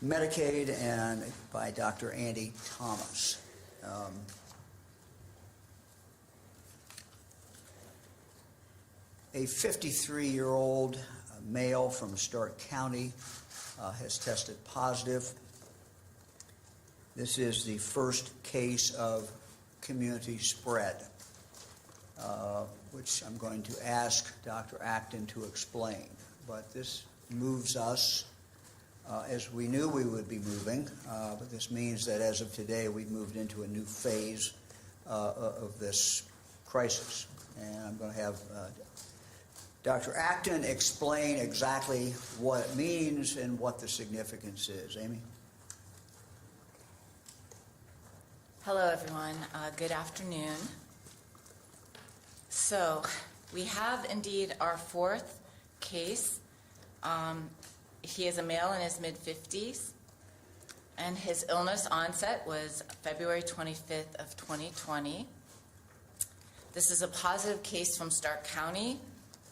Medicaid, and by Dr. Andy Thomas. A 53-year-old male from Stark County has tested positive. This is the first case of community spread, which I'm going to ask Dr. Acton to explain. But this moves us, as we knew we would be moving, but this means that as of today we've moved into a new phase of this crisis. And I'm going to have Dr. Acton explain exactly what it means and what the significance is. Amy? Hello, everyone. Good afternoon. So we have indeed our fourth case. He is a male in his mid-50s, and his illness onset was February 25th of 2020. This is a positive case from Stark County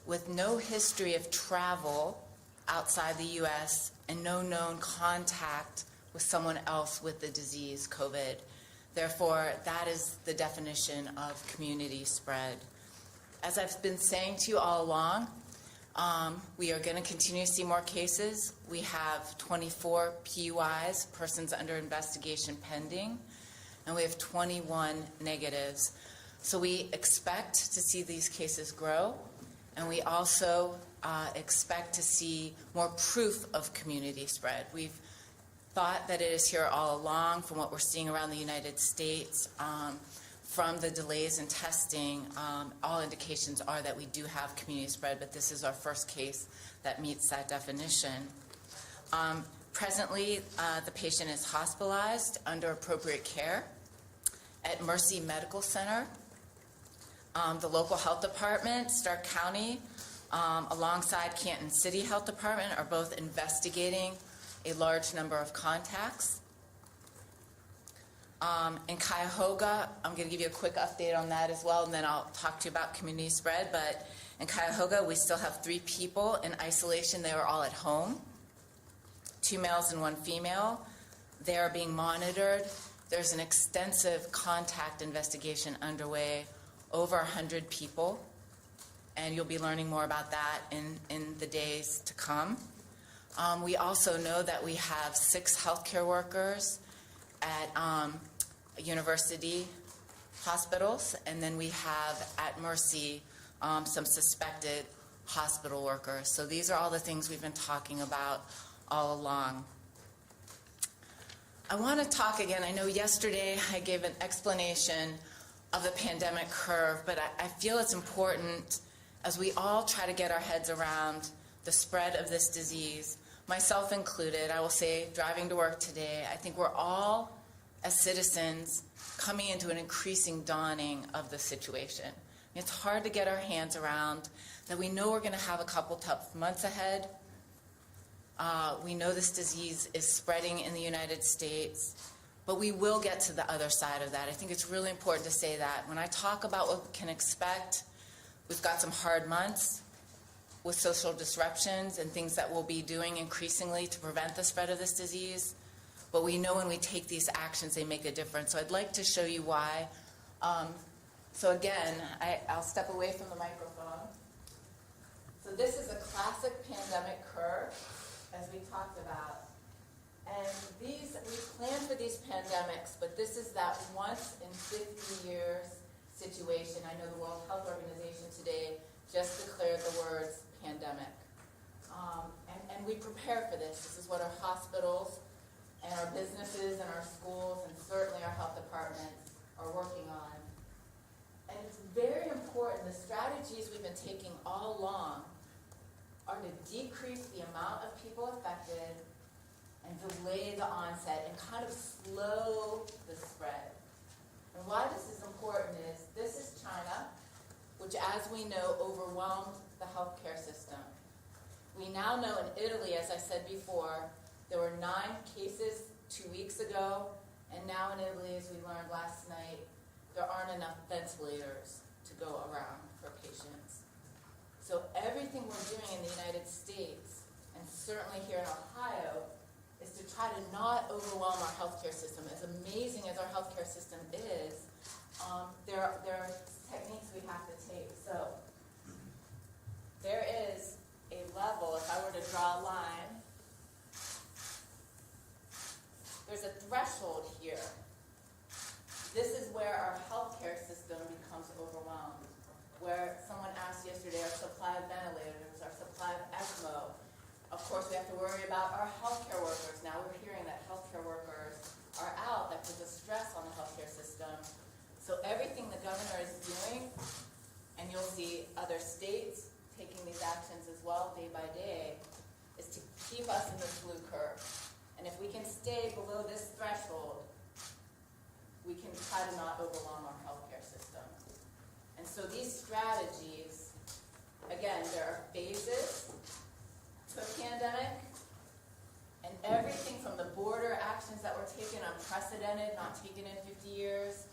with no history of travel outside the U.S. and no known contact with someone else with the disease, COVID. Therefore, that is the definition of community spread. As I've been saying to you all along, we are going to continue to see more cases. We have 24 PUIs, persons under investigation pending, and we have 21 negatives. So we expect to see these cases grow, and we also expect to see more proof of community spread. We've thought that it is here all along from what we're seeing around the United States. From the delays in testing, all indications are that we do have community spread, but this is our first case that meets that definition. Presently, the patient is hospitalized under appropriate care at Mercy Medical Center. The local health department, Stark County, alongside Canton City Health Department, are both investigating a large number of contacts. In Cuyahoga, I'm going to give you a quick update on that as well, and then I'll talk to you about community spread. But in Cuyahoga, we still have 3 people in isolation. They were all at home, 2 males and 1 female. They are being monitored. There's an extensive contact investigation underway, over 100 people, and you'll be learning more about that in the days to come. We also know that we have 6 healthcare workers at university hospitals, and then we have at Mercy some suspected hospital workers. So these are all the things we've been talking about all along. I want to talk again. I know yesterday I gave an explanation of the pandemic curve, but I feel it's important as we all try to get our heads around the spread of this disease, myself included. I will say, driving to work today, I think we're all, as citizens, coming into an increasing dawning of the situation. It's hard to get our hands around that. We know we're going to have a couple tough months ahead. We know this disease is spreading in the United States, but we will get to the other side of that. I think it's really important to say that. When I talk about what we can expect, we've got some hard months with social disruptions and things that we'll be doing increasingly to prevent the spread of this disease. But we know when we take these actions, they make a difference. So I'd like to show you why. So again, I'll step away from the microphone. So this is a classic pandemic curve, as we talked about. And we plan for these pandemics, but this is that once in 50 years situation. I know the World Health Organization today just declared the words pandemic. And we prepare for this. This is what our hospitals and our businesses and our schools and certainly our health departments are working on. And it's very important. The strategies we've been taking all along are to decrease the amount of people affected and delay the onset and kind of slow the spread. And why this is important is this is China, which, as we know, overwhelmed the healthcare system. We now know in Italy, as I said before, there were 9 cases 2 weeks ago, and now in Italy, as we learned last night, there aren't enough ventilators to go around for patients. So everything we're doing in the United States, and certainly here in Ohio, is to try try to not overwhelm our healthcare system. As amazing as our healthcare system is, there are techniques we have to take. So there is a level, if I were to draw a line, there's a threshold here. This is where our healthcare system becomes overwhelmed. Where someone asked yesterday, our supply of ventilators, our supply of ECMO. Of course, we have to worry about our healthcare workers. Now we're hearing that healthcare workers are out. That puts a stress on the healthcare system. So everything the governor is doing, and you'll see other states taking these actions as well day by day, is to keep us in this blue curve. And if we can stay below this threshold, we can try to not overwhelm our healthcare system. And so these strategies, again, there are phases to a pandemic, and everything from the border actions that were taken, unprecedented, not taken in 50 years,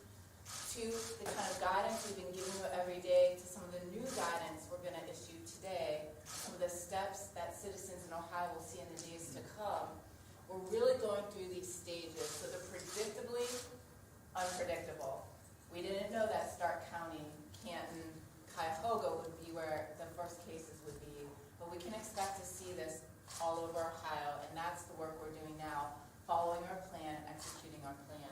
to the kind of guidance we've been giving you every day, to some of the new guidance we're going to issue today, some of the steps that citizens in Ohio will see in the days to come. We're really going through these stages, so they're predictably unpredictable. We didn't know that Stark County, Canton, Cuyahoga would be where the first cases would be, but we can expect to see this all over Ohio, and that's the work we're doing now, following our plan, executing our plan.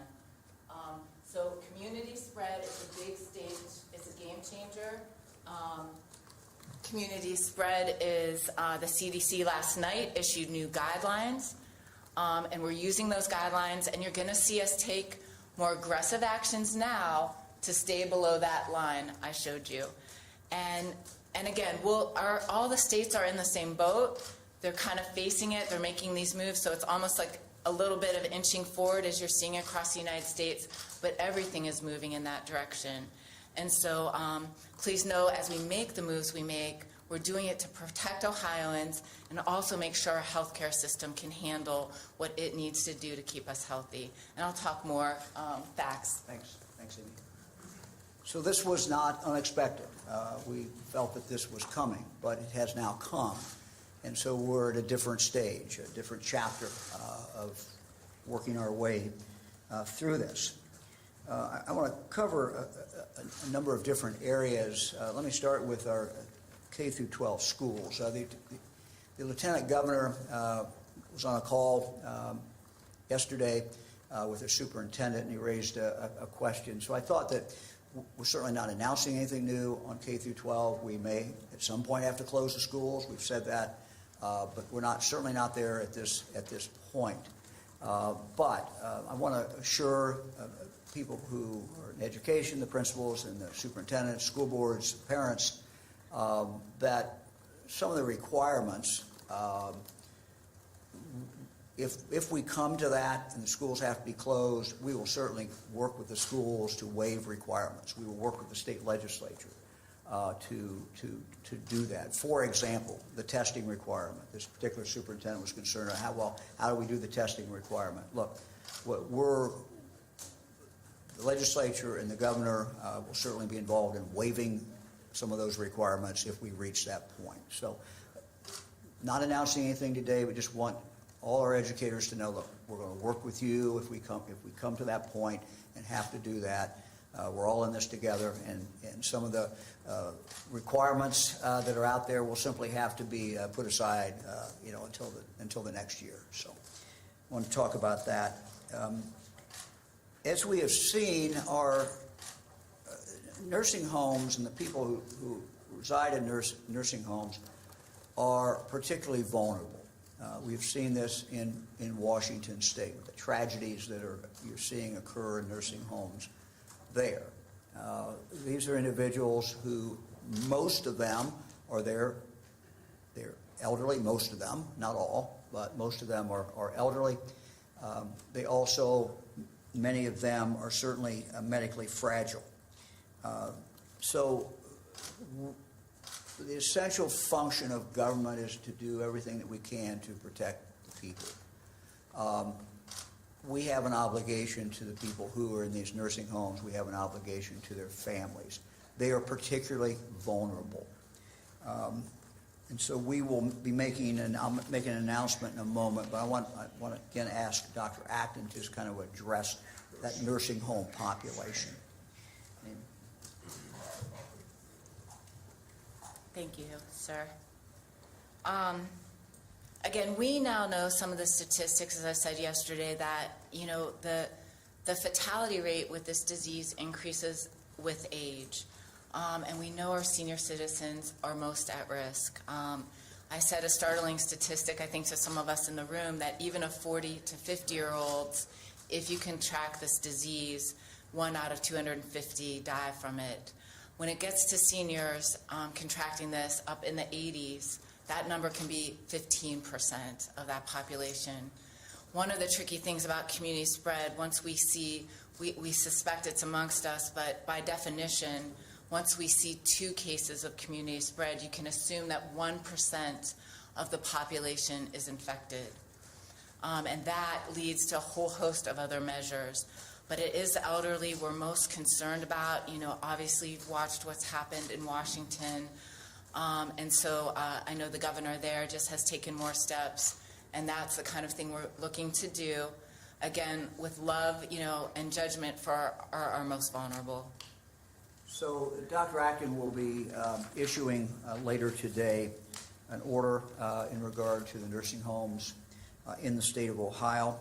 So community spread is a big stage, it's a game changer. Community spread is the CDC last night issued new guidelines, and we're using those guidelines, and you're going to see us take more aggressive actions now to stay below that line I showed you. And again, all the states are in the same boat. They're kind of facing it. They're making these moves, so it's almost like a little bit of inching forward as you're seeing across the United States, but everything is moving in that direction. And so please know, as we make the moves we make, we're doing it to protect Ohioans and also make sure our healthcare system can handle what it needs to do to keep us healthy. And I'll talk more facts. Thanks, Amy. So this was not unexpected. We felt that this was coming, but it has now come. And so we're at a different stage, a different chapter of working our way through this. I want to cover a number of different areas. Let me start with our K through 12 schools. The Lieutenant Governor was on a call yesterday with the superintendent, and he raised a question. So I thought that we're certainly not announcing anything new on K through 12. We may at some point have to close the schools. We've said that, but we're certainly not there at this point. But I want to assure people who are in education, the principals and the superintendents, school boards, parents, that some of the requirements, if we come to that and the schools have to be closed, we will certainly work with the schools to waive requirements. We will work with the state legislature to do that. For example, the testing requirement. This particular superintendent was concerned about how do we do the testing requirement? Look, the legislature and the governor will certainly be involved in waiving some of those requirements if we reach that point. So, not announcing anything today. We just want all our educators to know, look, we're going to work with you if we come to that point and have to do that. We're all in this together, and some of the requirements that are out there will simply have to be put aside, until the next year. So, I want to talk about that. As we have seen, our nursing homes and the people who reside in nursing homes are particularly vulnerable. We've seen this in Washington State, with the tragedies that you're seeing occur in nursing homes there. These are individuals who, most of them are they're elderly, most of them, not all, but most of them are elderly. They also, many of them are certainly medically fragile. So the essential function of government is to do everything that we can to protect the people. We have an obligation to the people who are in these nursing homes. We have an obligation to their families. They are particularly vulnerable. And so we will be I'll make an announcement in a moment, but I want to again ask Dr. Acton to just kind of address that nursing home population. Thank you, sir. Again, we now know some of the statistics, as I said yesterday, that, the fatality rate with this disease increases with age. And we know our senior citizens are most at risk. I said a startling statistic, I think, to some of us in the room, that even of 40 to 50-year-olds, if you contract this disease, 1 out of 250 die from it. When it gets to seniors contracting this up in the 80s, that number can be 15% of that population. One of the tricky things about community spread, once we suspect it's amongst us, but by definition, once we see 2 cases of community spread, you can assume that 1% of the population is infected. And that leads to a whole host of other measures. But it is the elderly we're most concerned about. Obviously you've watched what's happened in Washington. And so I know the governor there just has taken more steps. And that's the kind of thing we're looking to do, again, with love, and judgment for our most vulnerable. So Dr. Acton will be issuing later today an order in regard to the nursing homes in the state of Ohio,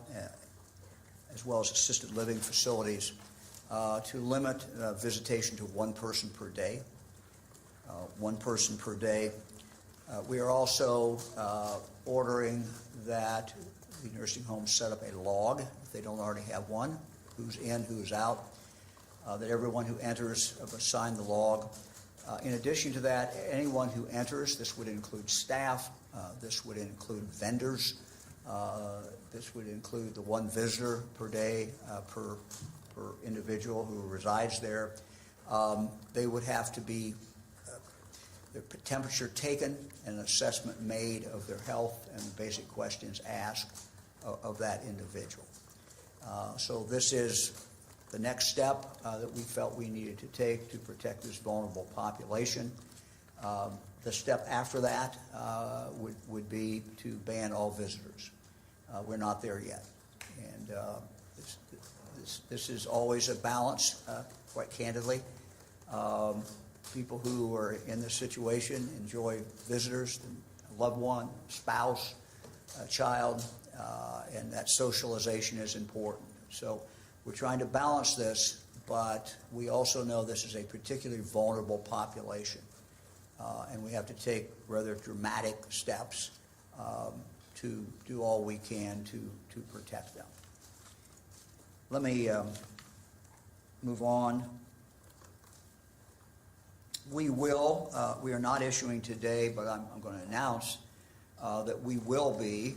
as well as assisted living facilities, to limit visitation to 1 person per day. 1 person per day. We are also ordering that the nursing homes set up a log, if they don't already have one, who's in, who's out, that everyone who enters sign the log. In addition to that, anyone who enters, this would include staff, this would include vendors, this would include the 1 visitor per day per individual who resides there. They would have to be their temperature taken and an assessment made of their health and basic questions asked of that individual. So this is the next step that we felt we needed to take to protect this vulnerable population. The step after that would be to ban all visitors. We're not there yet. And this is always a balance, quite candidly. People who are in this situation enjoy visitors, a loved one, spouse, a child, and that socialization is important. So we're trying to balance this, but we also know this is a particularly vulnerable population, and we have to take rather dramatic steps to do all we can to protect them. Let me move on. We are not issuing today, but I'm going to announce that we will be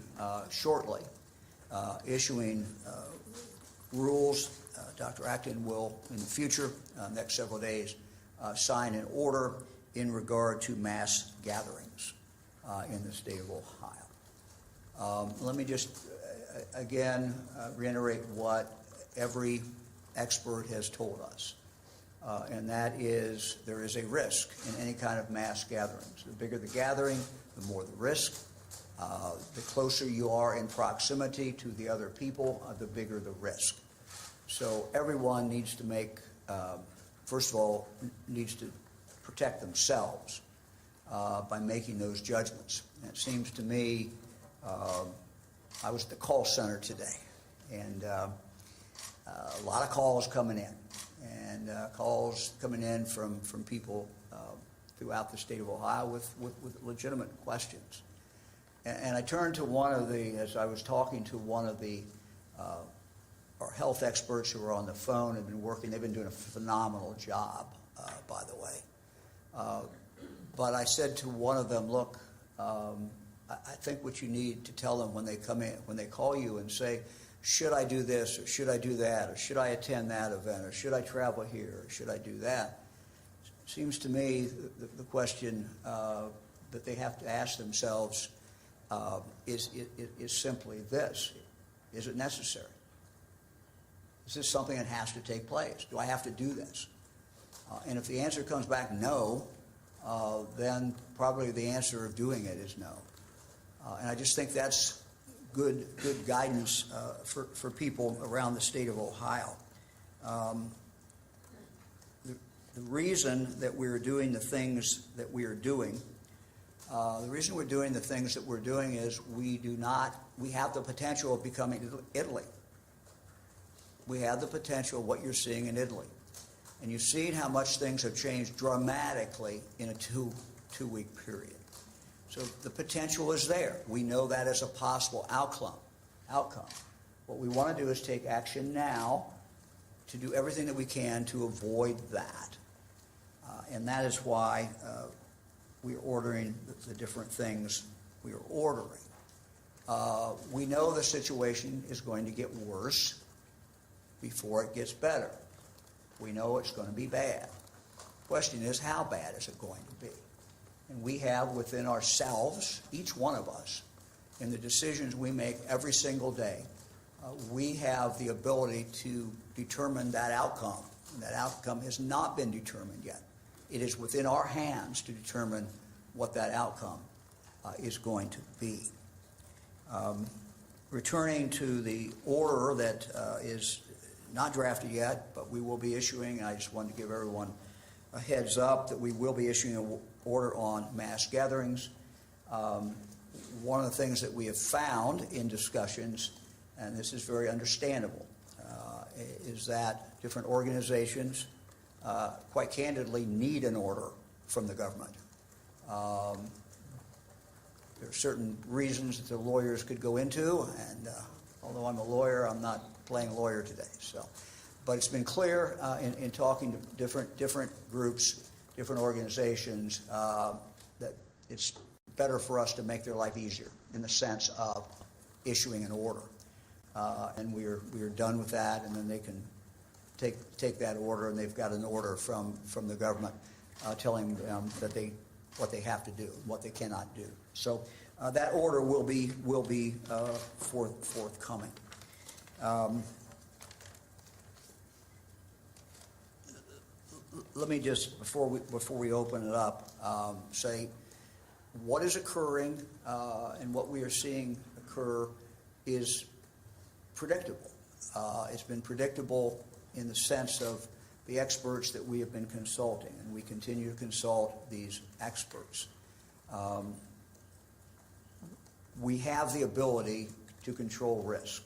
shortly issuing rules. Dr. Acton will, in the future, next several days, sign an order in regard to mass gatherings in the state of Ohio. Let me just, again, reiterate what every expert has told us. And that is, there is a risk in any kind of mass gatherings. The bigger the gathering, the more the risk. The closer you are in proximity to the other people, the bigger the risk. So everyone needs to make, first of all, needs to protect themselves by making those judgments. And it seems to me, I was at the call center today, and a lot of calls coming in. And calls coming in from people throughout the state of Ohio with legitimate questions. And I turned to one of as I was talking to one of our health experts who were on the phone and been working, they've been doing a phenomenal job, by the way. But I said to one of them, look, I think what you need to tell them when they come in, when they call you and say, should I do this, or should I do that, or should I attend that event, or should I travel here, or should I do that? Seems to me the question that they have to ask themselves is simply this: is it necessary? Is this something that has to take place? Do I have to do this? And if the answer comes back no, then probably the answer of doing it is no. And I just think that's good guidance for people around the state of Ohio. The reason that we're doing the things that we are doing, is we have the potential of becoming Italy. We have the potential of what you're seeing in Italy. And you've seen how much things have changed dramatically in a two-week period. So the potential is there. We know that as a possible outcome. What we want to do is take action now to do everything that we can to avoid that. And that is why we are ordering the different things we are ordering. We know the situation is going to get worse before it gets better. We know it's going to be bad. The question is, how bad is it going to be? And we have within ourselves, each one of us, in the decisions we make every single day, we have the ability to determine that outcome. And that outcome has not been determined yet. It is within our hands to determine what that outcome is going to be. Returning to the order that is not drafted yet, but we will be issuing, I just wanted to give everyone a heads up that we will be issuing an order on mass gatherings. One of the things that we have found in discussions, and this is very understandable, is that different organizations, quite candidly, need an order from the government. There are certain reasons that the lawyers could go into, and although I'm a lawyer, I'm not playing lawyer today. But it's been clear in talking to different groups, different organizations, that it's better for us to make their life easier in the sense of issuing an order. And we are done with that, and then they can take that order, and they've got an order from the government telling them that what they have to do, what they cannot do. So that order will be forthcoming. Let me just, before we open it up, say what is occurring and what we are seeing occur is predictable. It's been predictable in the sense of the experts that we have been consulting, and we continue to consult these experts. We have the ability to control risk.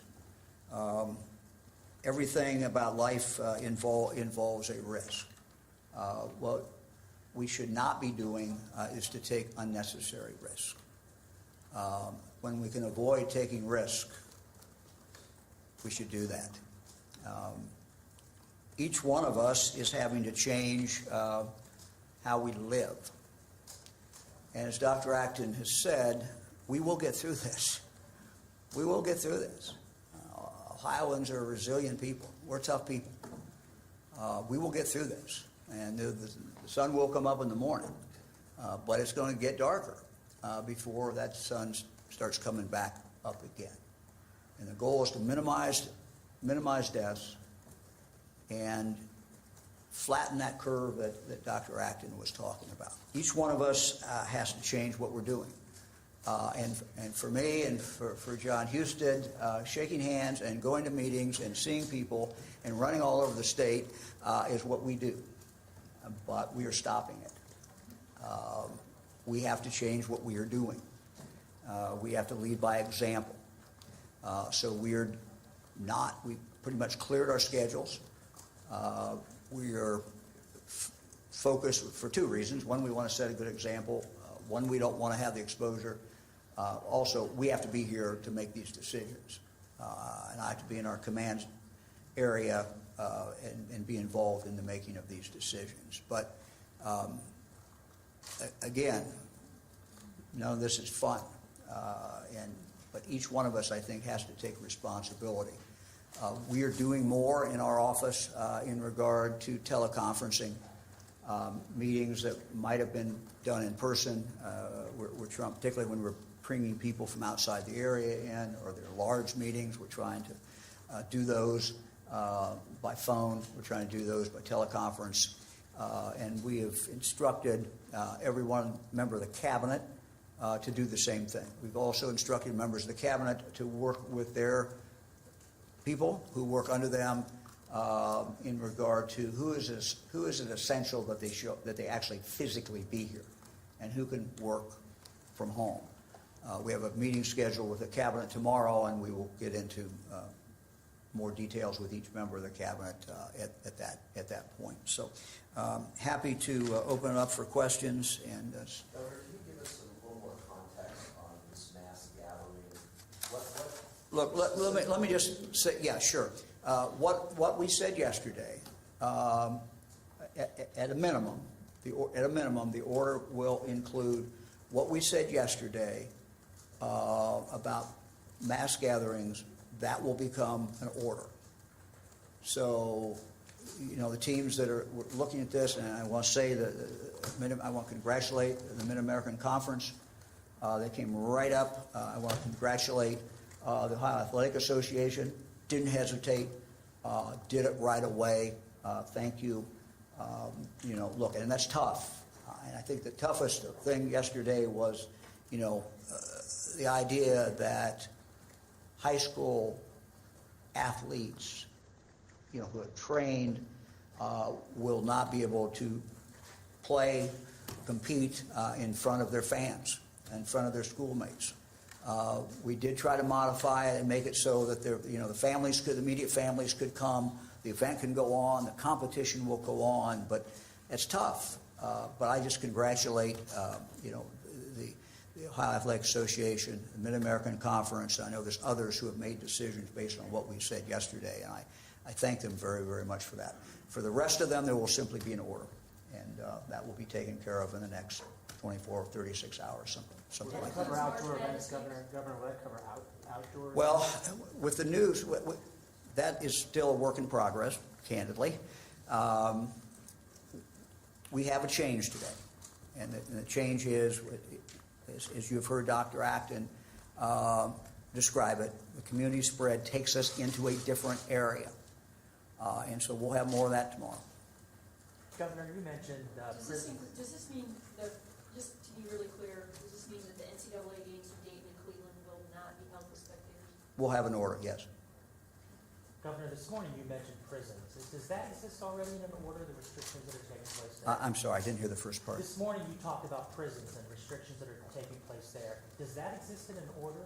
Everything about life involves a risk. What we should not be doing is to take unnecessary risk. When we can avoid taking risk, we should do that. Each one of us is having to change how we live. And as Dr. Acton has said, we will get through this. We will get through this. Ohioans are resilient people. We're tough people. We will get through this. And the sun will come up in the morning, but it's going to get darker before that sun starts coming back up again. And the goal is to minimize deaths and flatten that curve that Dr. Acton was talking about. Each one of us has to change what we're doing. And for me and for John Husted, shaking hands and going to meetings and seeing people and running all over the state is what we do. But we are stopping it. We have to change what we are doing. We have to lead by example. So we pretty much cleared our schedules. We are focused for two reasons. One, we want to set a good example. One, we don't want to have the exposure. Also, we have to be here to make these decisions. And I have to be in our command area and be involved in the making of these decisions. But again, none of this is fun. But each one of us, I think, has to take responsibility. We are doing more in our office in regard to teleconferencing meetings that might have been done in person. We're trying, particularly when we're bringing people from outside the area in, or they're large meetings, we're trying to do those by phone. We're trying to do those by teleconference. And we have instructed every one member of the cabinet to do the same thing. We've also instructed members of the cabinet to work with their people who work under them in regard to who is it essential that they actually physically be here, and who can work from home. We have a meeting scheduled with the cabinet tomorrow, and we will get into more details with each member of the cabinet at that point. So happy to open it up for questions. And Governor, can you give us a little more context on this mass gathering? Look, let me just say, yeah, sure. What we said yesterday, at a minimum, the order will include what we said yesterday about mass gatherings. That will become an order. So, the teams that are looking at this, and I want to say that I want to congratulate the Mid-American Conference. They came right up. I want to congratulate the Ohio Athletic Association. Didn't hesitate. Did it right away. Thank you. Look, and that's tough. And I think the toughest thing yesterday was, the idea that high school athletes, who have trained, will not be able to play, compete in front of their fans, in front of their schoolmates. We did try to modify it and make it so that the immediate families could come, the event can go on, the competition will go on, but it's tough. But I just congratulate, the Ohio Athletic Association, the Mid-American Conference. I know there's others who have made decisions based on what we said yesterday, and I thank them very, very much for that. For the rest of them, there will simply be an order, and that will be taken care of in the next 24 or 36 hours, something like that. Cover outdoor events, Governor. Will that cover outdoor? Well, with the news, that is still a work in progress, candidly. We have a change today, and the change is, as you've heard Dr. Acton describe it, the community spread takes us into a different area. And so we'll have more of that tomorrow. Governor, you mentioned prison. Does this mean that, just to be really clear, does this mean that the NCAA games in Dayton and Cleveland will not be held with spectators? We'll have an order, yes. Governor, this morning you mentioned prisons. Is this already in an order, the restrictions that are taking place there? I'm sorry, I didn't hear the first part. This morning you talked about prisons and restrictions that are taking place there. Does that exist in an order?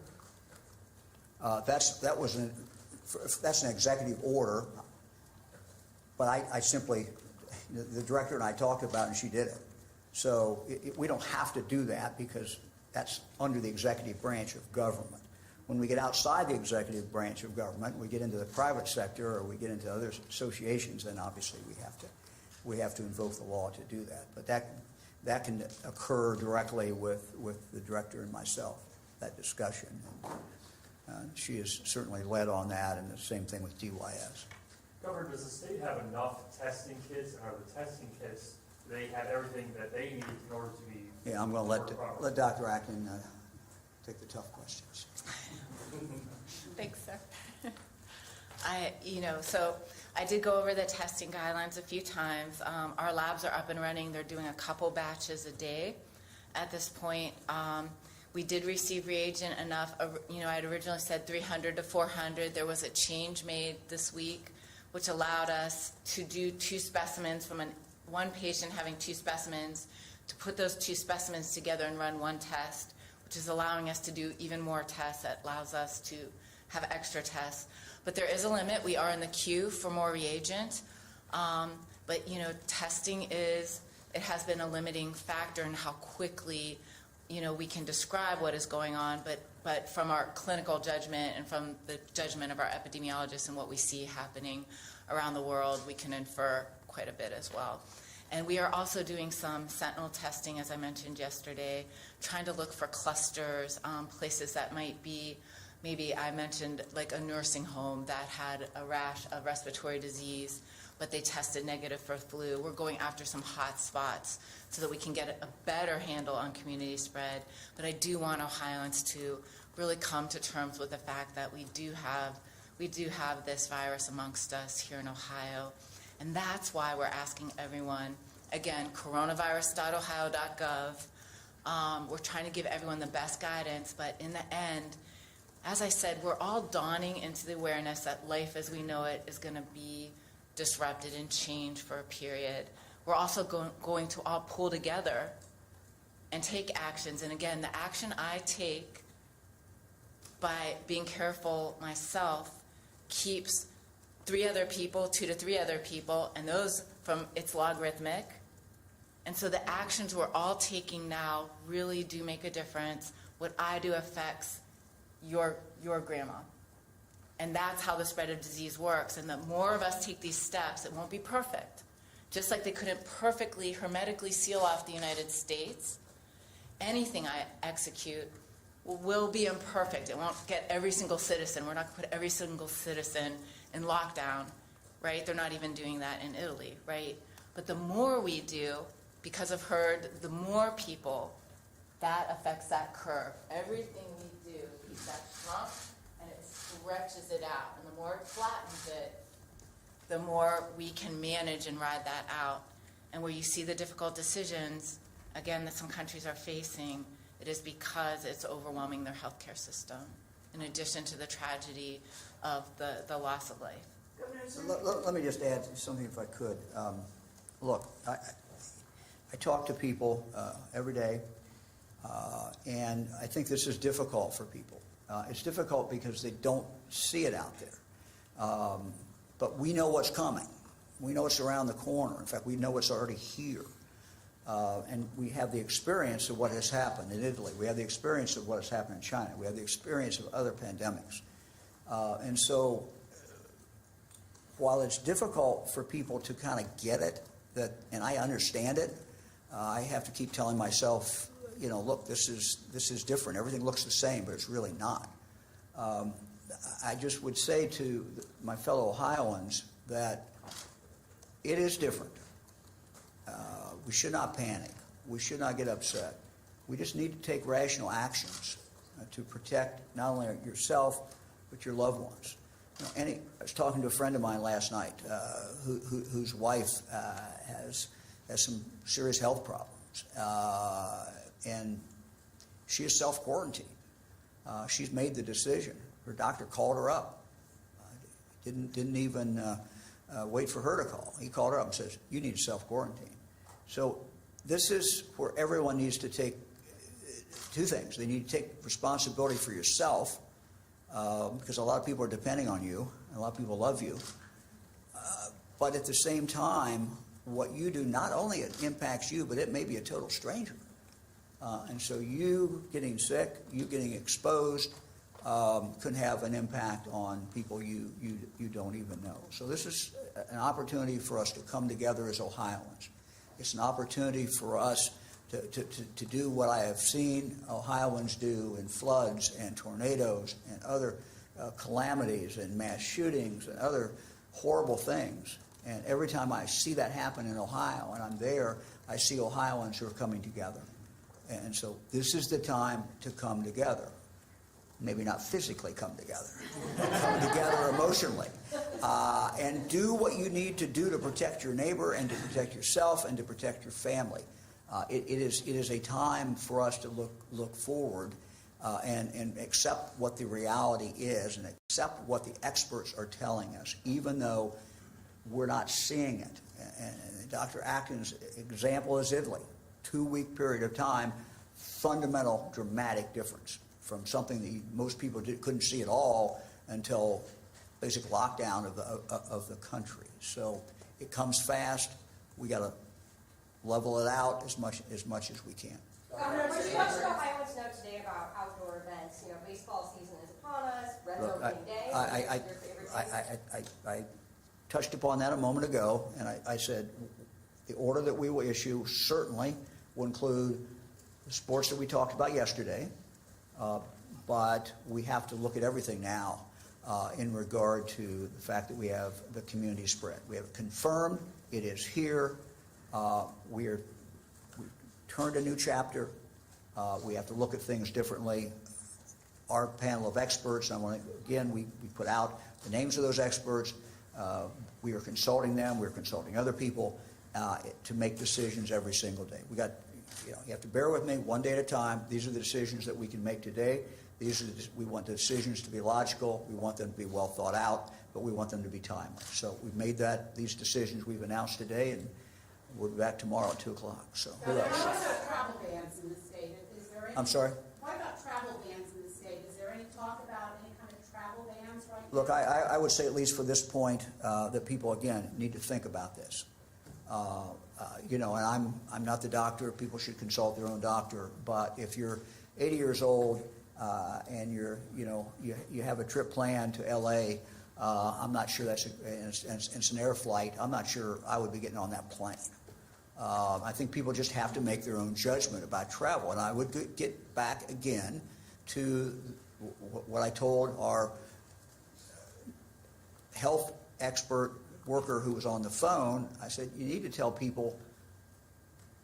That's an executive order, but I simply, the director and I talked about it, and she did it. So we don't have to do that because that's under the executive branch of government. When we get outside the executive branch of government, we get into the private sector or we get into other associations, then obviously we have to invoke the law to do that. But that can occur directly with the director and myself, that discussion. And she has certainly led on that, and the same thing with DYS. Governor, does the state have enough testing kits, and are the testing kits, do they have everything that they need in order to be? Yeah, I'm going to let Dr. Acton take the tough questions. Thanks, sir. So I did go over the testing guidelines a few times. Our labs are up and running. They're doing a couple batches a day at this point. We did receive reagent enough. I had originally said 300 to 400. There was a change made this week, which allowed us to do 2 specimens from one patient having 2 specimens, to put those 2 specimens together and run 1 test, which is allowing us to do even more tests. That allows us to have extra tests. But there is a limit. We are in the queue for more reagent. But testing has been a limiting factor in how quickly we can describe what is going on, but from our clinical judgment and from the judgment of our epidemiologists and what we see happening around the world, we can infer quite a bit as well. And we are also doing some sentinel testing, as I mentioned yesterday, trying to look for clusters, places that might be, maybe I mentioned like a nursing home that had a rash of respiratory disease, but they tested negative for flu. We're going after some hot spots so that we can get a better handle on community spread. But I do want Ohioans to really come to terms with the fact that we do have this virus amongst us here in Ohio. And that's why we're asking everyone Again, coronavirus.ohio.gov. We're trying to give everyone the best guidance, but in the end, as I said, we're all dawning into the awareness that life as we know it is going to be disrupted and changed for a period. We're also going to all pull together and take actions. And again, the action I take by being careful myself keeps 2 to 3 other people, and those it's logarithmic. And so the actions we're all taking now really do make a difference. What I do affects your grandma. And that's how the spread of disease works. And the more of us take these steps, it won't be perfect. Just like they couldn't perfectly, hermetically seal off the United States, anything I execute will be imperfect. It won't get every single citizen. We're not going to put every single citizen in lockdown, right? They're not even doing that in Italy, right? But the more we do, because of herd, the more people, that affects that curve. Everything we do keeps that shrunk, and it stretches it out. And the more it flattens it, the more we can manage and ride that out. And where you see the difficult decisions, again, that some countries are facing, it is because it's overwhelming their healthcare system, in addition to the tragedy of the loss of life. Let me just add something if I could. Look, I talk to people every day, and I think this is difficult for people. It's difficult because they don't see it out there. But we know what's coming. We know it's around the corner. In fact, we know it's already here. And we have the experience of what has happened in Italy. We have the experience of what has happened in China. We have the experience of other pandemics. And so while it's difficult for people to kind of get it, and I understand it, I have to keep telling myself, look, this is different. Everything looks the same, but it's really not. I just would say to my fellow Ohioans that it is different. We should not panic. We should not get upset. We just need to take rational actions to protect not only yourself, but your loved ones. I was talking to a friend of mine last night whose wife has some serious health problems, and she is self-quarantined. She's made the decision. Her doctor called her up. Didn't even wait for her to call. He called her up and says, "You need to self-quarantine." So this is where everyone needs to take 2 things. They need to take responsibility for yourself, because a lot of people are depending on you, and a lot of people love you. But at the same time, what you do not only impacts you, but it may be a total stranger. And so you getting sick, you getting exposed, can have an impact on people you don't even know. So this is an opportunity for us to come together as Ohioans. It's an opportunity for us to do what I have seen Ohioans do in floods and tornadoes and other calamities and mass shootings and other horrible things. And every time I see that happen in Ohio and I'm there, I see Ohioans who are coming together. And so this is the time to come together. Maybe not physically come together, but come together emotionally. And do what you need to do to protect your neighbor and to protect yourself and to protect your family. It is a time for us to look forward and accept what the reality is and accept what the experts are telling us, even though we're not seeing it. And Dr. Acton's example is Italy. 2-week period of time, fundamental, dramatic difference from something that most people couldn't see at all until basic lockdown of the country. So it comes fast. We got to level it out as much as we can. Governor, what you touched about Iowans know today about outdoor events. Baseball season is upon us. Reds opening day. I touched upon that a moment ago, and I said the order that we will issue certainly will include the sports that we talked about yesterday, but we have to look at everything now in regard to the fact that we have the community spread. We have confirmed it is here. We turned a new chapter. We have to look at things differently. Our panel of experts, we put out the names of those experts. We are consulting them. We're consulting other people. to make decisions every single day. We got, you have to bear with me, one day at a time. These are the decisions that we can make today. We want the decisions to be logical. We want them to be well thought out, but we want them to be timely. So we've made these decisions we've announced today, and we'll be back tomorrow at 2 o'clock. So who Governor, else? how about travel bans in the state? Is there any? I'm sorry? What about travel bans in the state? Is there any talk about any kind of travel bans right now? Look, I would say at least for this point that people, again, need to think about this. And I'm not the doctor. People should consult their own doctor. But if you're 80 years old and you have a trip planned to L.A., I'm not sure it's an air flight. I'm not sure I would be getting on that plane. I think people just have to make their own judgment about travel. And I would get back again to what I told our health expert worker who was on the phone. I said, you need to tell people,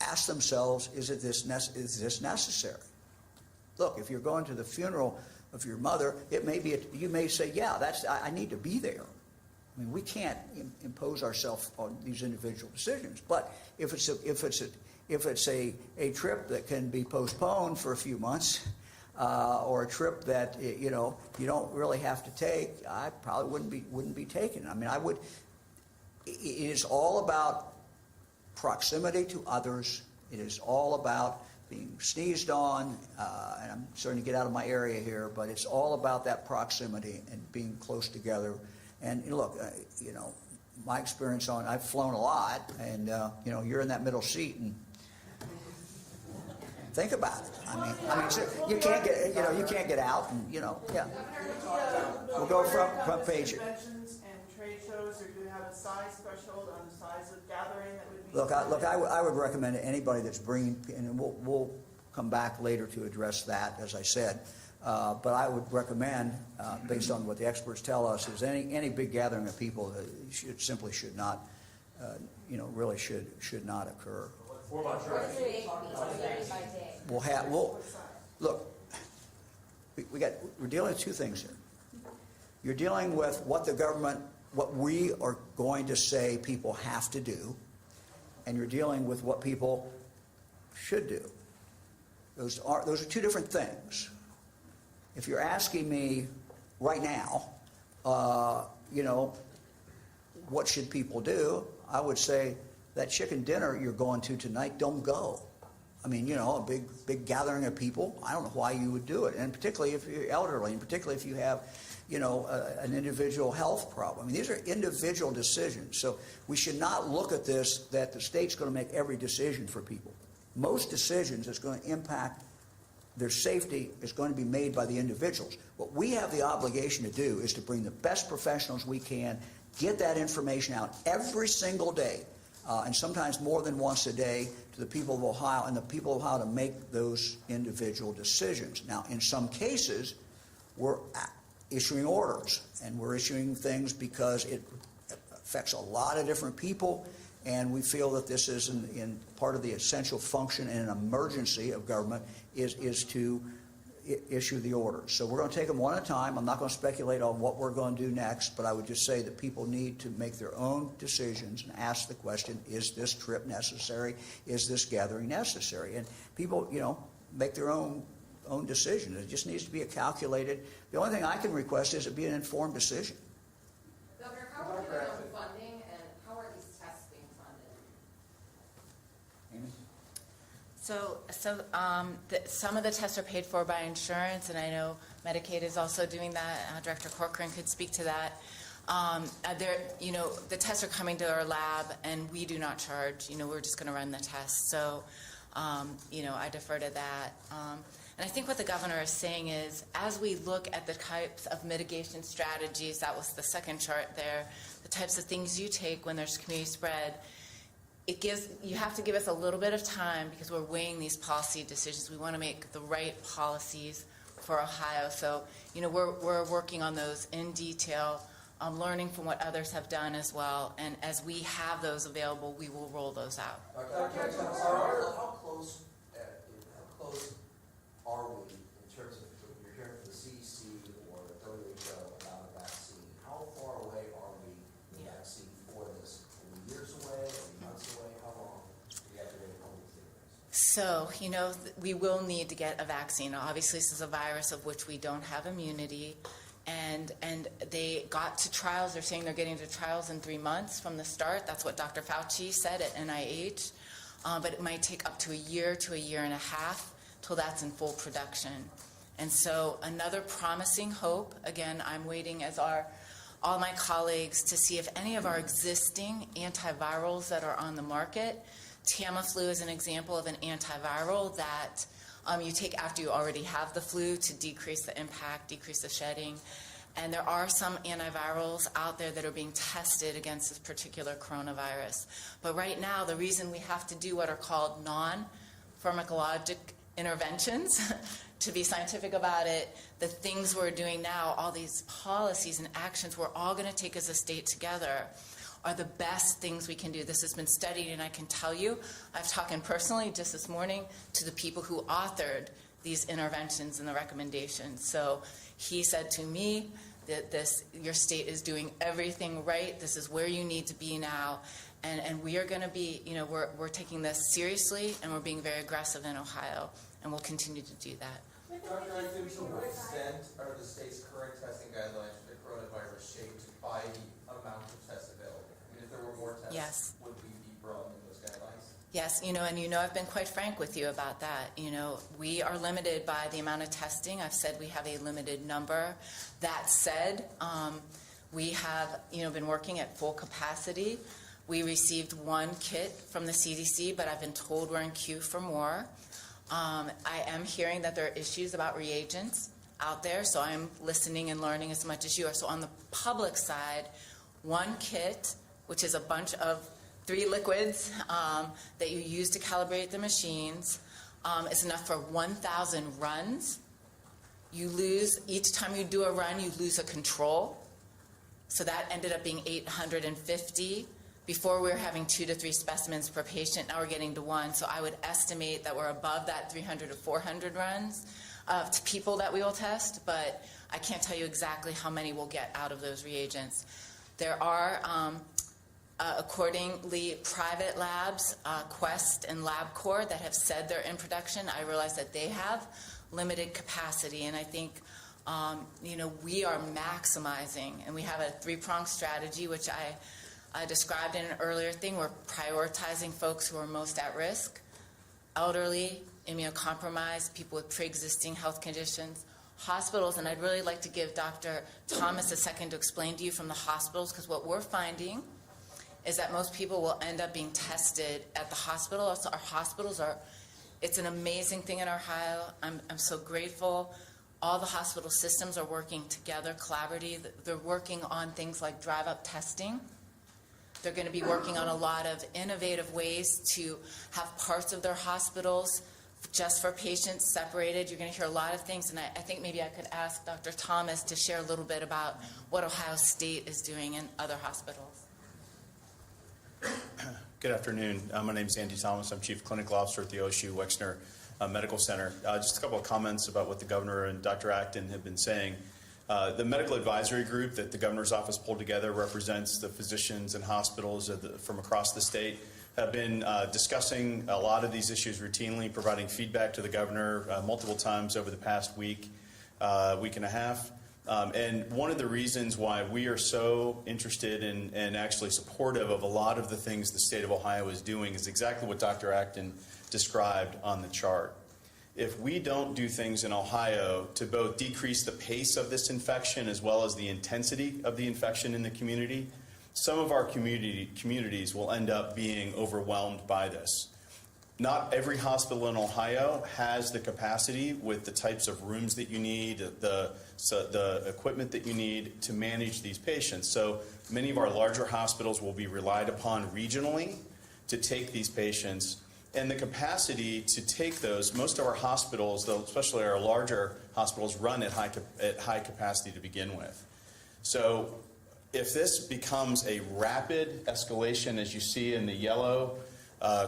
ask themselves, is this necessary? Look, if you're going to the funeral of your mother, you may say, yeah, I need to be there. I mean, we can't impose ourselves on these individual decisions. But if it's a trip that can be postponed for a few months, or a trip that you don't really have to take, I probably wouldn't be taking. I mean, it is all about proximity to others. It is all about being sneezed on, and I'm starting to get out of my area here, but it's all about that proximity and being close together. And look, my experience I've flown a lot, and you're in that middle seat, and think about it. I mean, you can't get out, and yeah. We'll go front page. Conventions and trade shows, or do you have a size threshold on the size of gathering that would be? Look, I would recommend anybody that's bringing, and we'll come back later to address that, as I said. But I would recommend, based on what the experts tell us, is any big gathering of people should not, really should not occur. For my church. Look, we're dealing with two things here. You're dealing with what we are going to say people have to do, and you're dealing with what people should do. Those are two different things. If you're asking me right now, what should people do, I would say that chicken dinner you're going to tonight, don't go. I mean, a big gathering of people, I don't know why you would do it. And particularly if you're elderly, and particularly if you have, an individual health problem. I mean, these are individual decisions. So we should not look at this that the state's going to make every decision for people. Most decisions that's going to impact their safety is going to be made by the individuals. What we have the obligation to do is to bring the best professionals we can, get that information out every single day, and sometimes more than once a day, to the people of Ohio, and the people of Ohio to make those individual decisions. Now, in some cases, we're issuing orders, and we're issuing things because it affects a lot of different people, and we feel that this is in part of the essential function in an emergency of government is to issue the orders. So we're going to take them one at a time. I'm not going to speculate on what we're going to do next, but I would just say that people need to make their own decisions and ask the question, is this trip necessary? Is this gathering necessary? And people, make their own decision. It just needs to be calculated. The only thing I can request is it be an informed decision. Governor, how are we doing on funding, and how are these tests being funded? Amy? So some of the tests are paid for by insurance, and I know Medicaid is also doing that. Director Corcoran could speak to that. The tests are coming to our lab, and we do not charge. We're just going to run the tests. So, I defer to that. And I think what the governor is saying is, as we look at the types of mitigation strategies, that was the second chart there, the types of things you take when there's community spread, you have to give us a little bit of time because we're weighing these policy decisions. We want to make the right policies for Ohio. So, we're working on those in detail, learning from what others have done as well. And as we have those available, we will roll those out. How close are we in terms of what you're hearing from the CDC or WHO about a vaccine? How far away are we from the vaccine for this? Are we years away? Are we months away? How So, we will need to get a vaccine. Obviously, this is a virus of which we don't have immunity. And they got to trials. They're saying they're getting to trials in 3 months from the start. That's what Dr. Fauci said at NIH. But it might take up to a year and a half till that's in full production. And so another promising hope, again, I'm waiting as all my colleagues to see if any of our existing antivirals that are on the market. Tamiflu is an example of an antiviral that you take after you already have the flu to decrease the impact, decrease the shedding. And there are some antivirals out there that are being tested against this particular coronavirus. But right now, the reason we have to do what are called non-pharmacologic interventions, to be scientific about it, the things we're doing now, all these policies and actions we're all going to take as a state together, are the best things we can do. This has been studied, and I can tell you, I've talked personally just this morning to the people who authored these interventions and the recommendations. So he said to me that your state is doing everything right. This is where you need to be now. And we are going to be, we're taking this seriously, and we're being very aggressive in Ohio, and we'll continue to do that. Dr. Acton, to what extent are the state's current testing guidelines for the coronavirus shaped by the amount of tests available? I mean, if there were more tests, Yes. would we be broadening those guidelines? Yes, and I've been quite frank with you about that. We are limited by the amount of testing. I've said we have a limited number. That said, we have, been working at full capacity. We received 1 kit from the CDC, but I've been told we're in queue for more. I am hearing that there are issues about reagents out there, so I'm listening and learning as much as you are. So on the public side, 1 kit, which is a bunch of 3 liquids that you use to calibrate the machines, is enough for 1,000 runs. Each time you do a run, you lose a control. So that ended up being 850. Before we were having 2 to 3 specimens per patient. Now we're getting to 1. So I would estimate that we're above that 300 to 400 runs to people that we will test, but I can't tell you exactly how many we'll get out of those reagents. There are, accordingly, private labs, Quest and LabCorp, that have said they're in production. I realize that they have limited capacity, and I think we are maximizing, and we have a 3-pronged strategy, which I described in an earlier thing. We're prioritizing folks who are most at risk: elderly, immunocompromised, people with pre-existing health conditions, hospitals. And I'd really like to give Dr. Thomas a second to explain to you from the hospitals, because what we're finding is that most people will end up being tested at the hospital. Also, our hospitals it's an amazing thing in Ohio. I'm so grateful. All the hospital systems are working together collaboratively. They're working on things like drive-up testing. They're going to be working on a lot of innovative ways to have parts of their hospitals just for patients separated. You're going to hear a lot of things, and I think maybe I could ask Dr. Thomas to share a little bit about what Ohio State is doing in other hospitals. Good afternoon. My name is Andy Thomas. I'm Chief Clinical Officer at the OSU Wexner Medical Center. Just a couple of comments about what the governor and Dr. Acton have been saying. The medical advisory group that the governor's office pulled together represents the physicians and hospitals from across the state, have been discussing a lot of these issues routinely, providing feedback to the governor multiple times over the past week and a half. And one of the reasons why we are so interested in and actually supportive of a lot of the things the state of Ohio is doing is exactly what Dr. Acton described on the chart. If we don't do things in Ohio to both decrease the pace of this infection as well as the intensity of the infection in the community, some of our communities will end up being overwhelmed by this. Not every hospital in Ohio has the capacity with the types of rooms that you need, the equipment that you need to manage these patients. So many of our larger hospitals will be relied upon regionally to take these patients. And the capacity to take those, most of our hospitals, though, especially our larger hospitals, run at high capacity to begin with. So if this becomes a rapid escalation, as you see in the yellow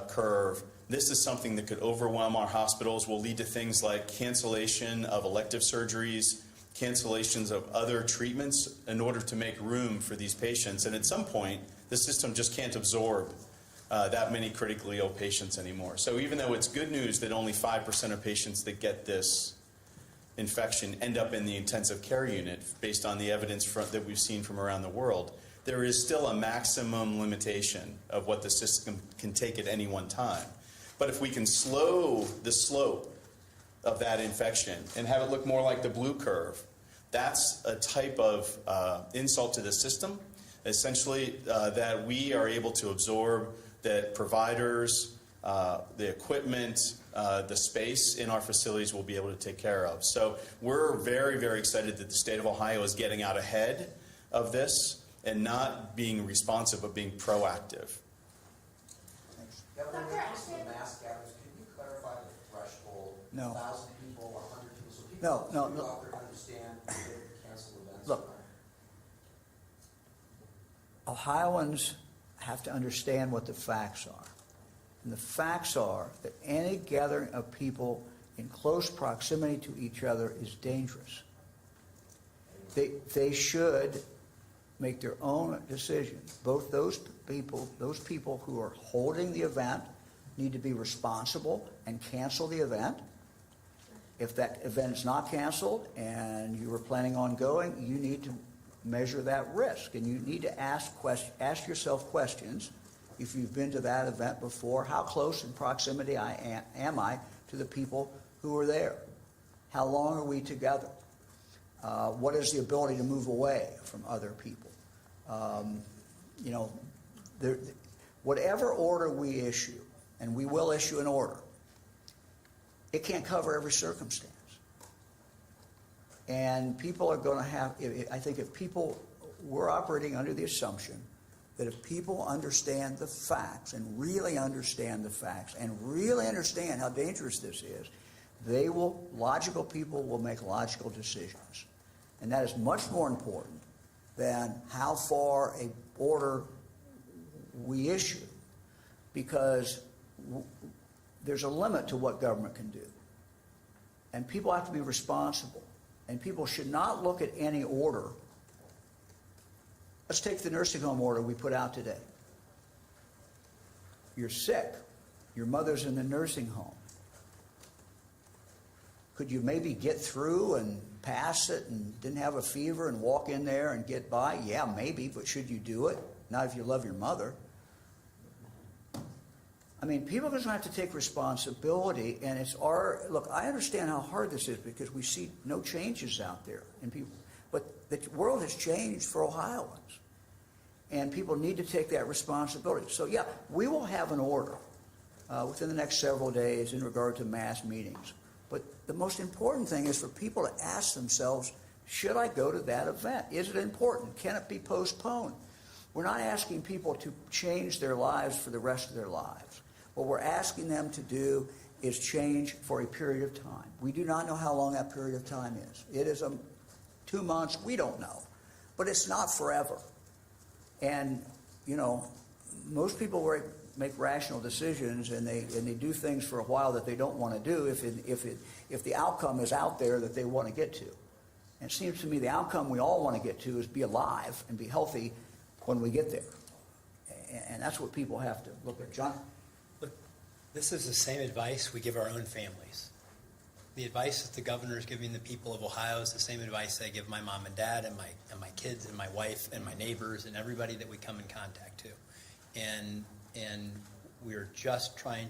curve, this is something that could overwhelm our hospitals, will lead to things like cancellation of elective surgeries, cancellations of other treatments in order to make room for these patients. And at some point, the system just can't absorb that many critically ill patients anymore. So even though it's good news that only 5% of patients that get this infection end up in the intensive care unit, based on the evidence that we've seen from around the world, there is still a maximum limitation of what the system can take at any one time. But if we can slow the slope of that infection and have it look more like the blue curve, that's a type of insult to the system, essentially, that we are able to absorb, that providers, the equipment, the space in our facilities will be able to take care of. So we're very, very excited that the state of Ohio is getting out ahead of this and not being responsive, but being proactive. Governor, when it comes to the mass gatherings, can you clarify the threshold? No. 1,000 people, 100 people, so people No, who no. go out there understand that they can cancel events. Look. Ohioans have to understand what the facts are. And the facts are that any gathering of people in close proximity to each other is dangerous. They should make their own decisions. Both those people who are holding the event need to be responsible and cancel the event. If that event is not canceled and you were planning on going, you need to measure that risk, and you need to ask yourself questions. If you've been to that event before, how close in proximity am I to the people who are there? How long are we together? What is the ability to move away from other people? Whatever order we issue, and we will issue an order, it can't cover every circumstance. And people are going to have, I think we're operating under the assumption that if people understand the facts and really understand the facts and really understand how dangerous this is, logical people will make logical decisions. And that is much more important than how far a order we issue, because there's a limit to what government can do. And people have to be responsible. And people should not look at any order. Let's take the nursing home order we put out today. You're sick. Your mother's in the nursing home. Could you maybe get through and pass it and didn't have a fever and walk in there and get by? Yeah, maybe, but should you do it? Not if you love your mother. I mean, people are going to have to take responsibility, and look, I understand how hard this is because we see no changes out there in people. But the world has changed for Ohioans, and people need to take that responsibility. So, yeah, we will have an order within the next several days in regard to mass meetings. But the most important thing is for people to ask themselves, should I go to that event? Is it important? Can it be postponed? We're not asking people to change their lives for the rest of their lives. What we're asking them to do is change for a period of time. We do not know how long that period of time is. It is 2 months, we don't know. But it's not forever. And, most people make rational decisions and they do things for a while that they don't want to do if the outcome is out there that they want to get to. And it seems to me the outcome we all want to get to is be alive and be healthy when we get there. And that's what people have to look at. John? This is the same advice we give our own families. The advice that the governor is giving the people of Ohio is the same advice I give my mom and dad and my kids and my wife and my neighbors and everybody that we come in contact to. And we're just trying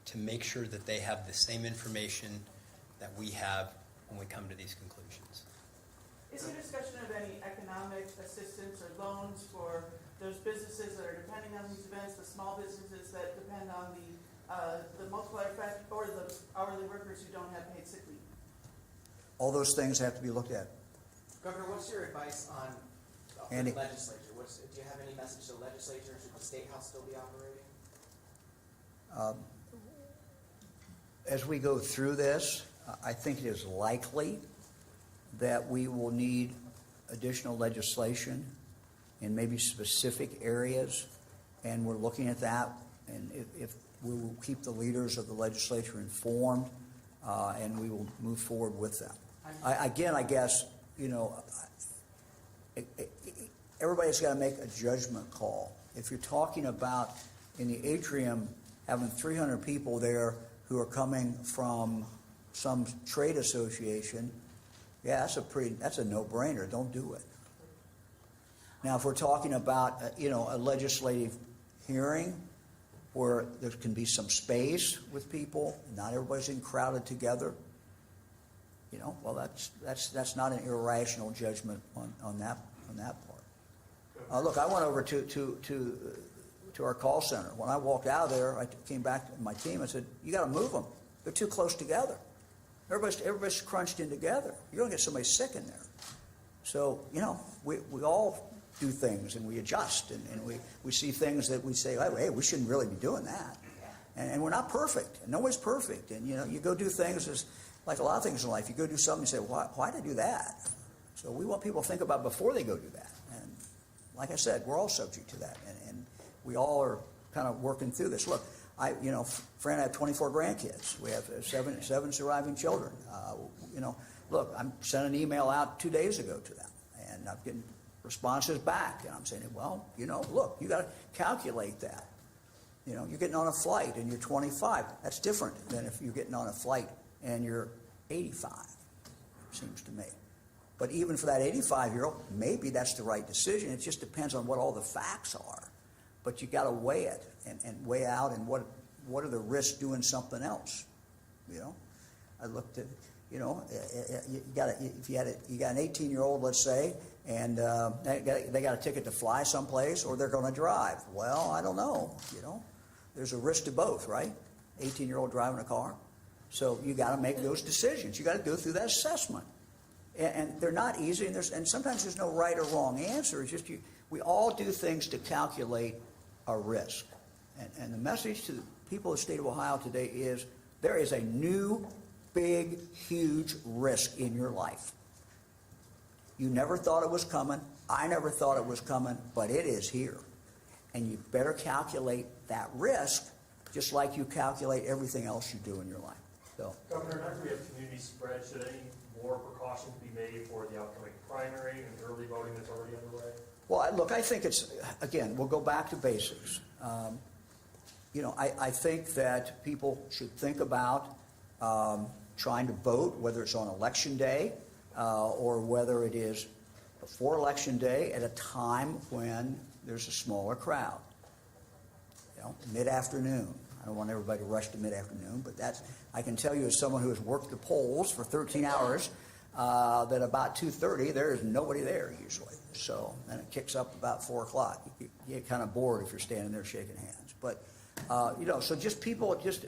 to make sure that they have the same information that we have when we come to these conclusions. Is there discussion of any economic assistance or loans for those businesses that are depending on these events, the small businesses that depend on the multiplier effect, or the hourly workers who don't have paid sick leave? All those things have to be looked at. Governor, what's your advice on the Andy? legislature? Do you have any message to the legislature? Should the state house still be operating? As we go through this, I think it is likely that we will need additional legislation in maybe specific areas, and we're looking at that. And if we will keep the leaders of the legislature informed, and we will move forward with them. I guess, everybody's got to make a judgment call. If you're talking about in the atrium, having 300 people there who are coming from some trade association, yeah, that's a no-brainer. Don't do it. Now, if we're talking about, a legislative hearing where there can be some space with people, not everybody's in crowded together, well, that's not an irrational judgment on that part. Look, I went over to our call center. When I walked out of there, I came back to my team and said, "You got to move them. They're too close together. Everybody's crunched in together. You're going to get somebody sick in there." So, we all do things and we adjust and we see things that we say, "Oh, hey, we shouldn't really be doing that." And we're not perfect. And nobody's perfect. And, you go do things as like a lot of things in life. You go do something and say, why did I do that? So we want people to think about before they go do that. And like I said, we're all subject to that. And we all are kind of working through this. Look, Fran and I have 24 grandkids. We have seven surviving children. Look, I'm sending an email out 2 days ago to them. And I'm getting responses back. And I'm saying, well, look, you got to calculate that. You're getting on a flight and you're 25. That's different than if you're getting on a flight and you're 85, it seems to me. But even for that 85-year-old, maybe that's the right decision. It just depends on what all the facts are. But you got to weigh it and weigh out and what are the risks doing something else. I looked at, you got an 18-year-old, let's say, and they got a ticket to fly someplace or they're going to drive. Well, I don't know. There's a risk to both, right? 18-year-old driving a car. So you got to make those decisions. You got to go through that assessment, and they're not easy. And sometimes there's no right or wrong answer. It's just we all do things to calculate a risk. And the message to the people of the state of Ohio today is there is a new, big, huge risk in your life. You never thought it was coming. I never thought it was coming, but it is here. And you better calculate that risk just like you calculate everything else you do in your life. So, Governor, now that we have community spread, should any more precautions be made for the upcoming primary and early voting that's already underway? well, look, I think it's, again, we'll go back to basics. I think that people should think about trying to vote, whether it's on Election Day or whether it is before Election Day at a time when there's a smaller crowd. Mid-afternoon. I don't want everybody to rush to mid-afternoon, but I can tell you as someone who has worked the polls for 13 hours that about 2:30 there is nobody there usually. So then it kicks up about 4 o'clock. You get kind of bored if you're standing there shaking hands. But so just people just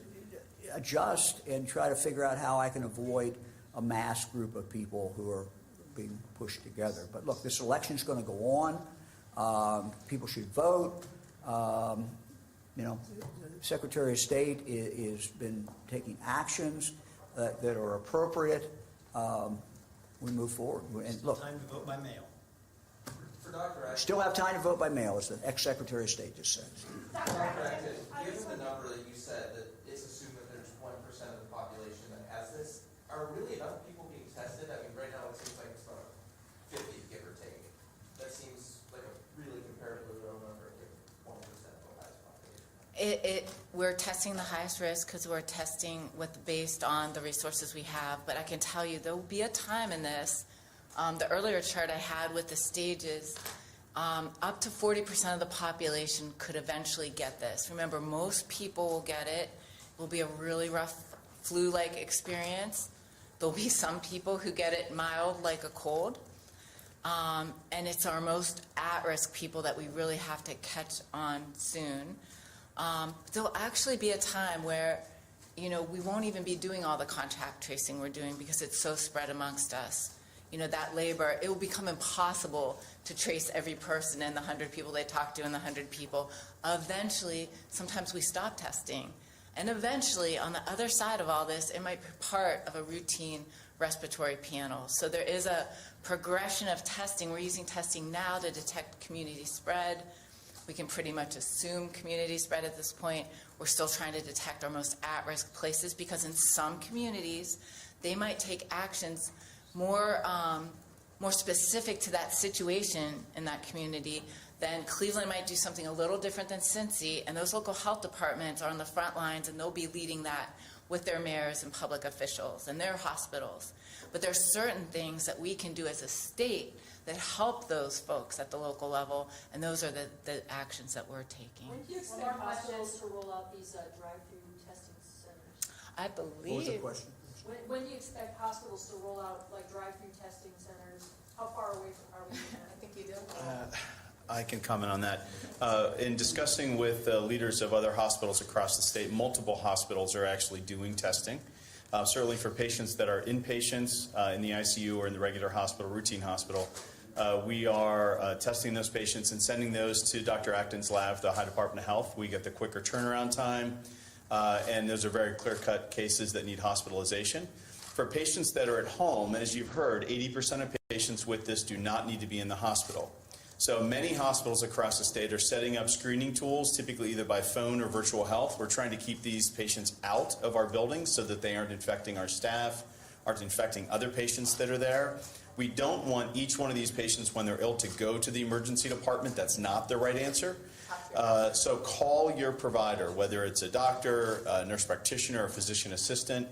adjust and try to figure out how I can avoid a mass group of people who are being pushed together. But look, this election's going to go on. People should vote. Secretary of State has been taking actions that are appropriate. We move forward. And look, Time to vote by mail. For Dr. Acton, still have time to vote by mail, as the ex-Secretary of State just said. Dr. Acton, given the number that you said, that it's assumed that there's 1% of the population that has this, are really enough people being tested? I mean, right now it seems like it's about 50, give or take. That seems like a really comparatively low number if 1% of the highest population. We're testing the highest risk because we're testing based on the resources we have. But I can tell you there will be a time in this. The earlier chart I had with the stages, up to 40% of the population could eventually get this. Remember, most people will get it. It will be a really rough flu-like experience. There'll be some people who get it mild, like a cold. And it's our most at-risk people that we really have to catch on soon. There'll actually be a time where, we won't even be doing all the contact tracing we're doing because it's so spread amongst us. That labor, it will become impossible to trace every person and the 100 people they talk to and the 100 people. Eventually, sometimes we stop testing. And eventually, on the other side of all this, it might be part of a routine respiratory panel. So there is a progression of testing. We're using testing now to detect community spread. We can pretty much assume community spread at this point. We're still trying to detect our most at-risk places because in some communities, they might take actions more more specific to that situation in that community, then Cleveland might do something a little different than Cincy, and those local health departments are on the front lines, and they'll be leading that with their mayors and public officials and their hospitals. But there are certain things that we can do as a state that help those folks at the local level, and those are the actions that we're taking. When do you expect hospitals to roll out these drive-through testing centers? I What was the believe, question? When do you expect hospitals to roll out like drive-through testing centers? How far away are we from that? I think you do. I can comment on that. In discussing with leaders of other hospitals across the state, multiple hospitals are actually doing testing. Certainly for patients that are inpatients in the ICU or in the regular hospital, routine hospital, we are testing those patients and sending those to Dr. Acton's lab, the High Department of Health. We get the quicker turnaround time, and those are very clear-cut cases that need hospitalization. For patients that are at home, as you've heard, 80% of patients with this do not need to be in the hospital. So many hospitals across the state are setting up screening tools, typically either by phone or virtual health. We're trying to keep these patients out of our buildings so that they aren't infecting our staff, aren't infecting other patients that are there. We don't want each one of these patients, when they're ill, to go to the emergency department. That's not the right answer. So call your provider, whether it's a doctor, a nurse practitioner, or physician assistant.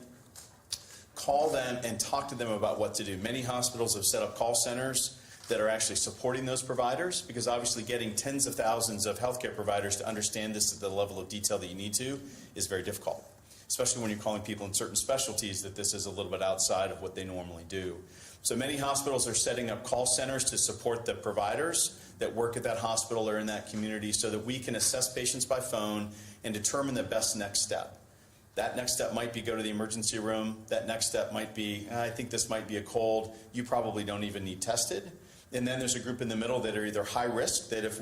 Call them and talk to them about what to do. Many hospitals have set up call centers that are actually supporting those providers, because obviously getting tens of thousands of healthcare providers to understand this at the level of detail that you need to is very difficult, especially when you're calling people in certain specialties that this is a little bit outside of what they normally do. So many hospitals are setting up call centers to support the providers that work at that hospital or in that community so that we can assess patients by phone and determine the best next step. That next step might be go to the emergency room. That next step might be, I think this might be a cold. You probably don't even need tested. And then there's a group in the middle that are either high risk, that if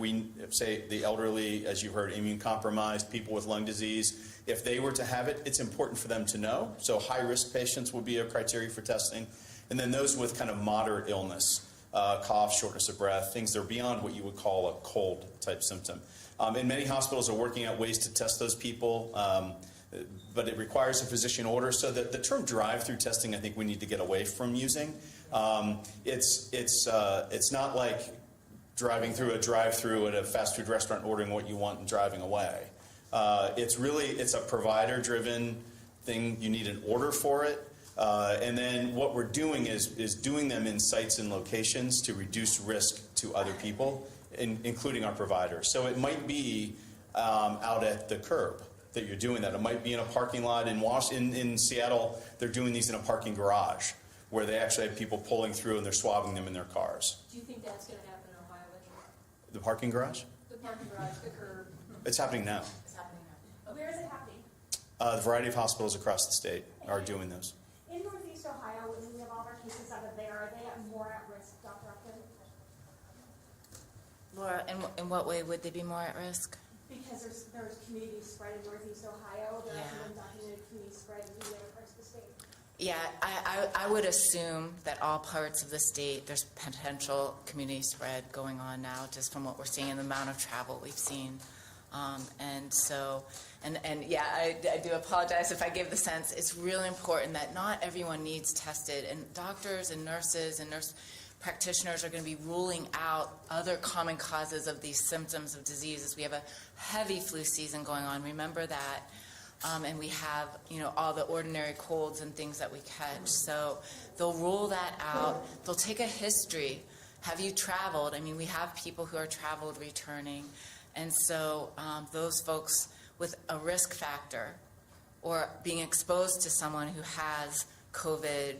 say the elderly, as you heard, immune compromised, people with lung disease, if they were to have it, it's important for them to know. So high risk patients would be a criteria for testing. And then those with kind of moderate illness, cough, shortness of breath, things that are beyond what you would call a cold type symptom. And many hospitals are working out ways to test those people, but it requires a physician order. So the term drive-through testing, I think we need to get away from using. It's not like driving through a drive-through at a fast food restaurant, ordering what you want and driving away. It's a provider-driven thing. You need an order for it. And then what we're doing is doing them in sites and locations to reduce risk to other people, including our providers. So it might be out at the curb that you're doing that. It might be in a parking lot in Seattle. They're doing these in a parking garage, where they actually have people pulling through and they're swabbing them in their cars. Do you think that's going to happen in Ohio? The parking garage? The parking garage, the curb. It's happening now. It's happening now. Where is it happening? The variety of hospitals across the state are doing those. In Northeast Ohio, when we have all our cases out of there, are they more at risk, Dr. Upton? Laura, in what way would they be more at risk? Because there's community spread in Northeast Ohio. There Yeah. are undocumented community spread in the other parts of the state. Yeah, I would assume that all parts of the state, there's potential community spread going on now, just from what we're seeing and the amount of travel we've seen. Yeah, I do apologize if I give the sense. It's really important that not everyone needs tested, and doctors and nurses and nurse practitioners are going to be ruling out other common causes of these symptoms of diseases. We have a heavy flu season going on. Remember that. And we have, all the ordinary colds and things that we catch. So they'll rule that out. They'll take a history. Have you traveled? I mean, we have people who are traveled returning. And so those folks with a risk factor or being exposed to someone who has COVID,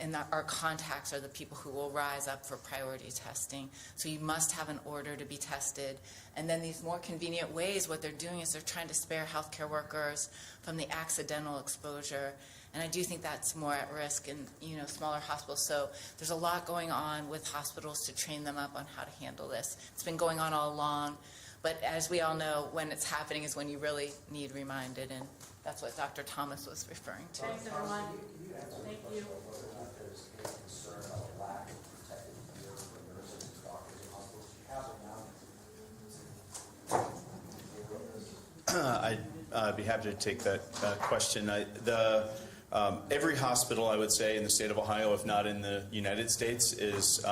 and our contacts are the people who will rise up for priority testing. So you must have an order to be tested. And then these more convenient ways, what they're doing is they're trying to spare healthcare workers from the accidental exposure. And I do think that's more at risk in smaller hospitals. So there's a lot going on with hospitals to train them up on how to handle this. It's been going on all along. But as we all know, when it's happening is when you really need reminded. And that's what Dr. Thomas was referring to. Thanks, everyone. Thank you. I'd be happy to take that question. Every hospital, I would say, in the state of Ohio, if not in the United States, is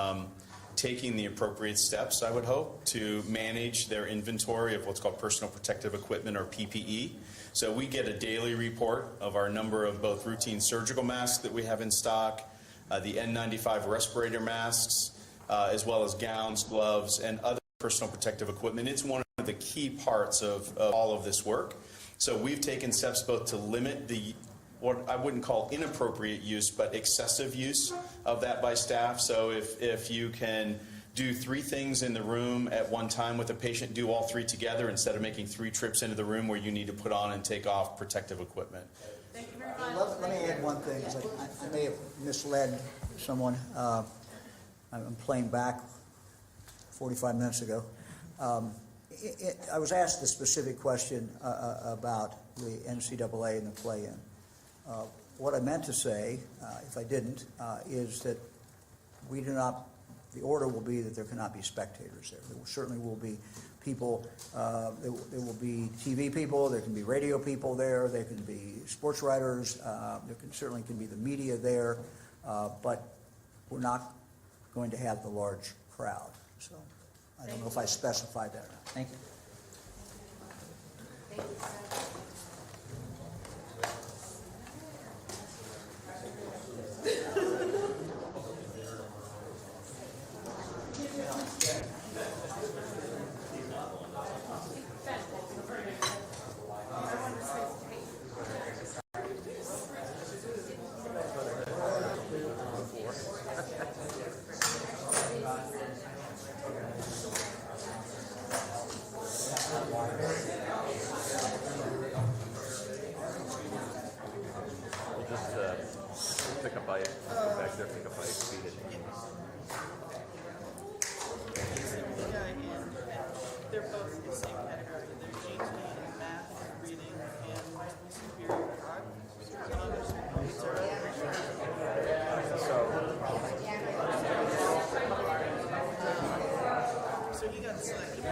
taking the appropriate steps, I would hope, to manage their inventory of what's called personal protective equipment, or PPE. So we get a daily report of our number of both routine surgical masks that we have in stock, the N95 respirator masks, as well as gowns, gloves, and other personal protective equipment. It's one of the key parts of all of this work. So we've taken steps both to limit the, what I wouldn't call inappropriate use, but excessive use of that by staff. So if you can do 3 things in the room at one time with a patient, do all 3 together instead of making 3 trips into the room where you need to put on and take off protective equipment. Thank you very much. Let me add one thing, 'cause I may have misled someone. I'm playing back 45 minutes ago. I was asked the specific question about the NCAA and the play-in. What I meant to say, if I didn't, is that we do not, the order will be that there cannot be spectators there. There certainly will be people, there will be TV people, there can be radio people there, there can be sports writers, there certainly can be the media there, but we're not going to have the large crowd. So I don't know if I specified that or not. Thank you. Pick a bite. Go back there, pick a bite, feed it. They're both in the same category. They're GT in math, reading, and superior art. So he got selected.